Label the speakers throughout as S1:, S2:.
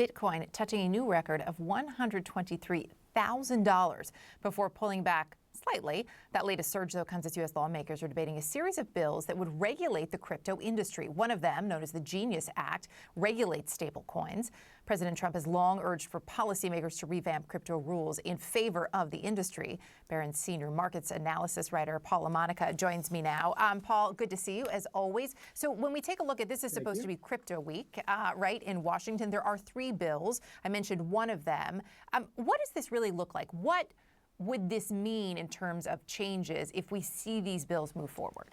S1: Bitcoin touching a new record of $123,000 before pulling back slightly. That latest surge, though, comes as U.S. lawmakers are debating a series of bills that would regulate the crypto industry. One of them, known as the Genius Act, regulates stablecoins. President Trump has long urged for policymakers to revamp crypto rules in favor of the industry. Barron's senior markets analysis writer Paul LaMonica joins me now. Paul, good to see you, as always. So when we take a look at this, is supposed to be Crypto Week, right, in Washington. There are 3 bills. I mentioned one of them. What does this really look like? What would this mean in terms of changes if we see these bills move forward?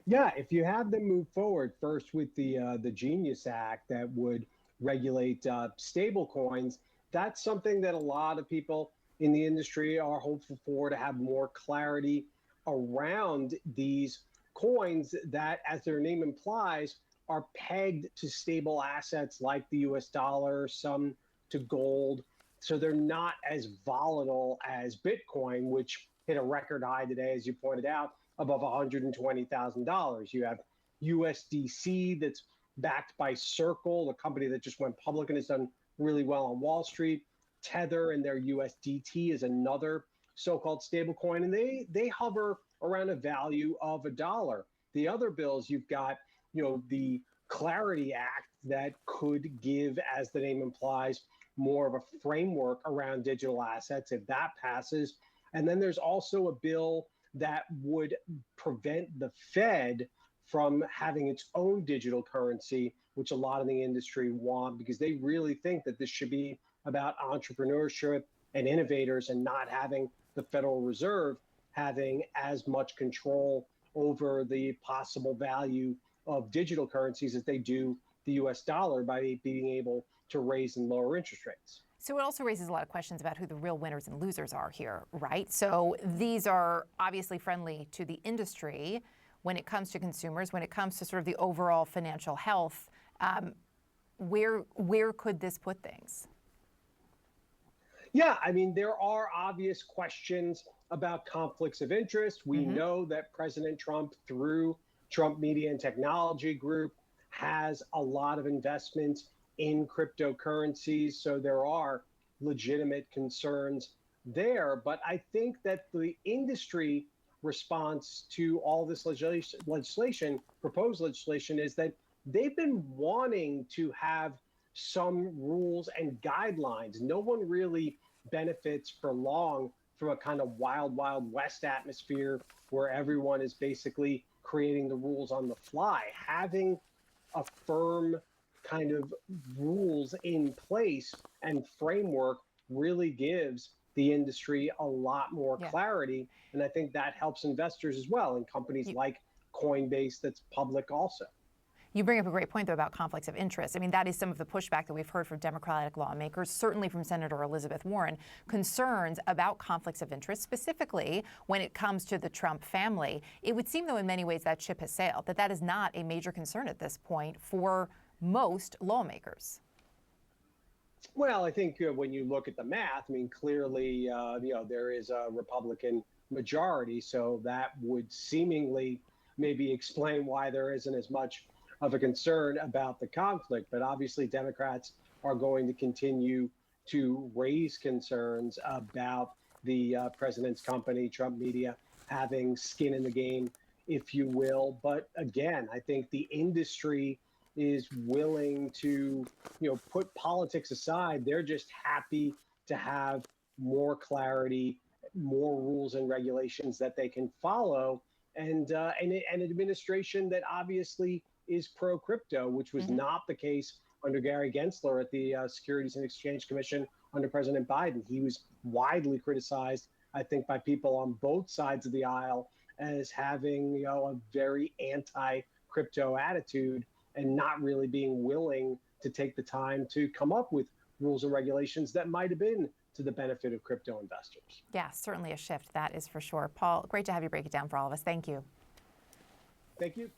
S2: Yeah, if you have them move forward, first with the Genius Act that would regulate stable coins, that's something that a lot of people in the industry are hopeful for, to have more clarity around these coins that, as their name implies, are pegged to stable assets like the US dollar, some to gold. So they're not as volatile as Bitcoin, which hit a record high today, as you pointed out, above $120,000. You have USDC that's backed by Circle, the company that just went public and has done really well on Wall Street. Tether and their USDT is another so-called stablecoin, and they hover around a value of $1. The other bills, you've got, the Clarity Act that could give, as the name implies, more of a framework around digital assets if that passes. And then there's also a bill that would prevent the Fed from having its own digital currency, which a lot of the industry want, because they really think that this should be about entrepreneurship and innovators, and not having the Federal Reserve having as much control over the possible value of digital currencies as they do the US dollar, by being able to raise and lower interest rates.
S1: So it also raises a lot of questions about who the real winners and losers are here, right? So these are obviously friendly to the industry when it comes to consumers, when it comes to sort of the overall financial health. Where could this put things?
S2: Yeah, I mean, there are obvious questions about conflicts of interest. We know that President Trump, through Trump Media and Technology Group, has a lot of investments in cryptocurrencies. So there are legitimate concerns there. But I think that the industry response to all this legislation, proposed legislation, is that they've been wanting to have some rules and guidelines. No one really benefits for long from a kind of wild, wild west atmosphere where everyone is basically creating the rules on the fly. Having a firm kind of rules in place and framework really gives the industry a lot more clarity. And I think that helps investors as well, and companies like Coinbase that's public also.
S1: You bring up a great point, though, about conflicts of interest. I mean, that is some of the pushback that we've heard from Democratic lawmakers, certainly from Senator Elizabeth Warren, concerns about conflicts of interest, specifically when it comes to the Trump family. It would seem, though, in many ways that ship has sailed, that is not a major concern at this point for most lawmakers.
S2: Well, I think when you look at the math, I mean, clearly, there is a Republican majority, so that would seemingly maybe explain why there isn't as much of a concern about the conflict. But obviously, Democrats are going to continue to raise concerns about the president's company, Trump Media, having skin in the game, if you will. But again, I think the industry is willing to, put politics aside. They're just happy to have more clarity, more rules and regulations that they can follow, and an administration that obviously is pro-crypto, which was not the case under Gary Gensler at the Securities and Exchange Commission under President Biden. He was widely criticized, I think, by people on both sides of the aisle as having, a very anti-crypto attitude, and not really being willing to take the time to come up with rules and regulations that might have been to the benefit of crypto investors.
S1: Yeah, certainly a shift, that is for sure. Paul, great to have you break it down for all of us. Thank you.
S2: Thank you.